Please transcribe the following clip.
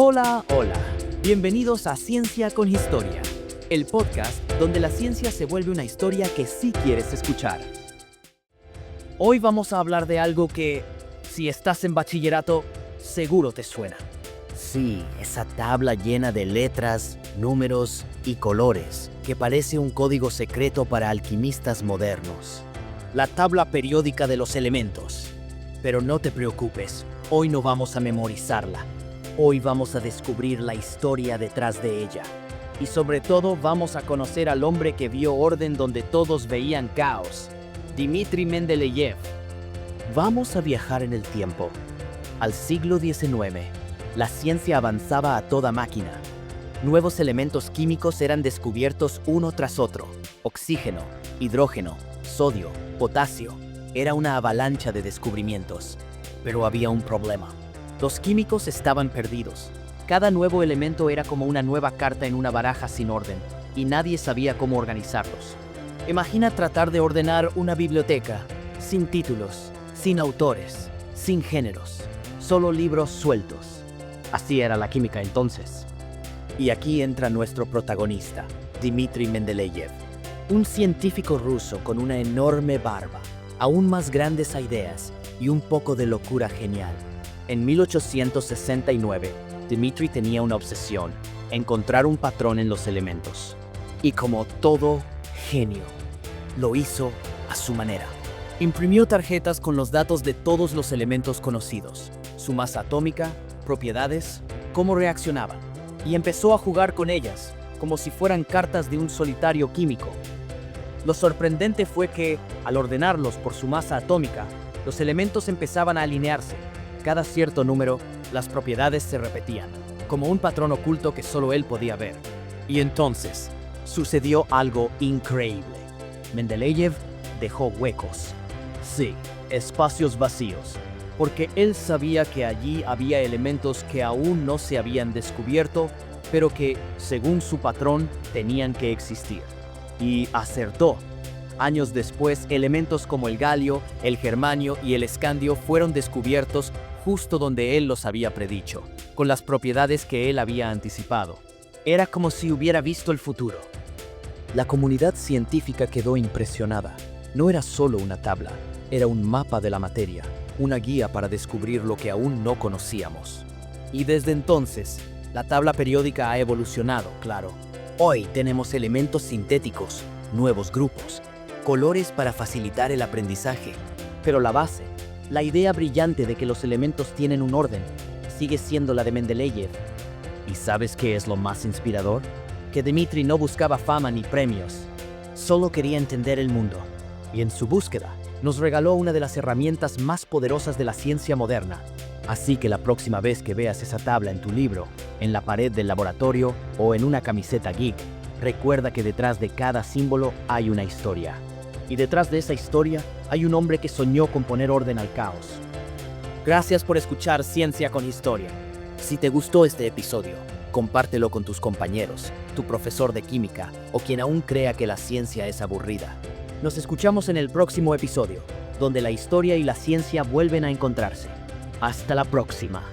Hola, hola. Bienvenidos a Ciencia con Historia, el podcast donde la ciencia se vuelve una historia que sí quieres escuchar. Hoy vamos a hablar de algo que, si estás en bachillerato, seguro te suena. Sí, esa tabla llena de letras, números y colores, que parece un código secreto para alquimistas modernos. La tabla periódica de los elementos. Pero no te preocupes, hoy no vamos a memorizarla. Hoy vamos a descubrir la historia detrás de ella. Y sobre todo vamos a conocer al hombre que vio orden donde todos veían caos, Dmitri Mendeleev. Vamos a viajar en el tiempo, al siglo XIX. La ciencia avanzaba a toda máquina. Nuevos elementos químicos eran descubiertos uno tras otro. Oxígeno, hidrógeno, sodio, potasio. Era una avalancha de descubrimientos. Pero había un problema. Los químicos estaban perdidos. Cada nuevo elemento era como una nueva carta en una baraja sin orden, y nadie sabía cómo organizarlos. Imagina tratar de ordenar una biblioteca, sin títulos, sin autores, sin géneros, solo libros sueltos. Así era la química entonces. Y aquí entra nuestro protagonista, Dmitri Mendeleev, un científico ruso con una enorme barba, aún más grandes ideas y un poco de locura genial. En 1869, Dmitri tenía una obsesión: encontrar un patrón en los elementos. Y como todo genio, lo hizo a su manera. Imprimió tarjetas con los datos de todos los elementos conocidos, su masa atómica, propiedades, cómo reaccionaban, y empezó a jugar con ellas, como si fueran cartas de un solitario químico. Lo sorprendente fue que, al ordenarlos por su masa atómica, los elementos empezaban a alinearse. Cada cierto número, las propiedades se repetían, como un patrón oculto que solo él podía ver. Y entonces, sucedió algo increíble. Mendeleev dejó huecos. Sí, espacios vacíos, porque él sabía que allí había elementos que aún no se habían descubierto, pero que, según su patrón, tenían que existir. Y acertó. Años después, elementos como el galio, el germanio y el escandio fueron descubiertos justo donde él los había predicho, con las propiedades que él había anticipado. Era como si hubiera visto el futuro. La comunidad científica quedó impresionada. No era solo una tabla, era un mapa de la materia, una guía para descubrir lo que aún no conocíamos. Y desde entonces, la tabla periódica ha evolucionado, claro. Hoy tenemos elementos sintéticos, nuevos grupos, colores para facilitar el aprendizaje. Pero la base, la idea brillante de que los elementos tienen un orden, sigue siendo la de Mendeleev. ¿Y sabes qué es lo más inspirador? Que Dmitri no buscaba fama ni premios, solo quería entender el mundo. Y en su búsqueda, nos regaló una de las herramientas más poderosas de la ciencia moderna. Así que la próxima vez que veas esa tabla en tu libro, en la pared del laboratorio o en una camiseta geek, recuerda que detrás de cada símbolo hay una historia. Y detrás de esa historia hay un hombre que soñó con poner orden al caos. Gracias por escuchar Ciencia con Historia. Si te gustó este episodio, compártelo con tus compañeros, tu profesor de química o quien aún crea que la ciencia es aburrida. Nos escuchamos en el próximo episodio, donde la historia y la ciencia vuelven a encontrarse. Hasta la próxima.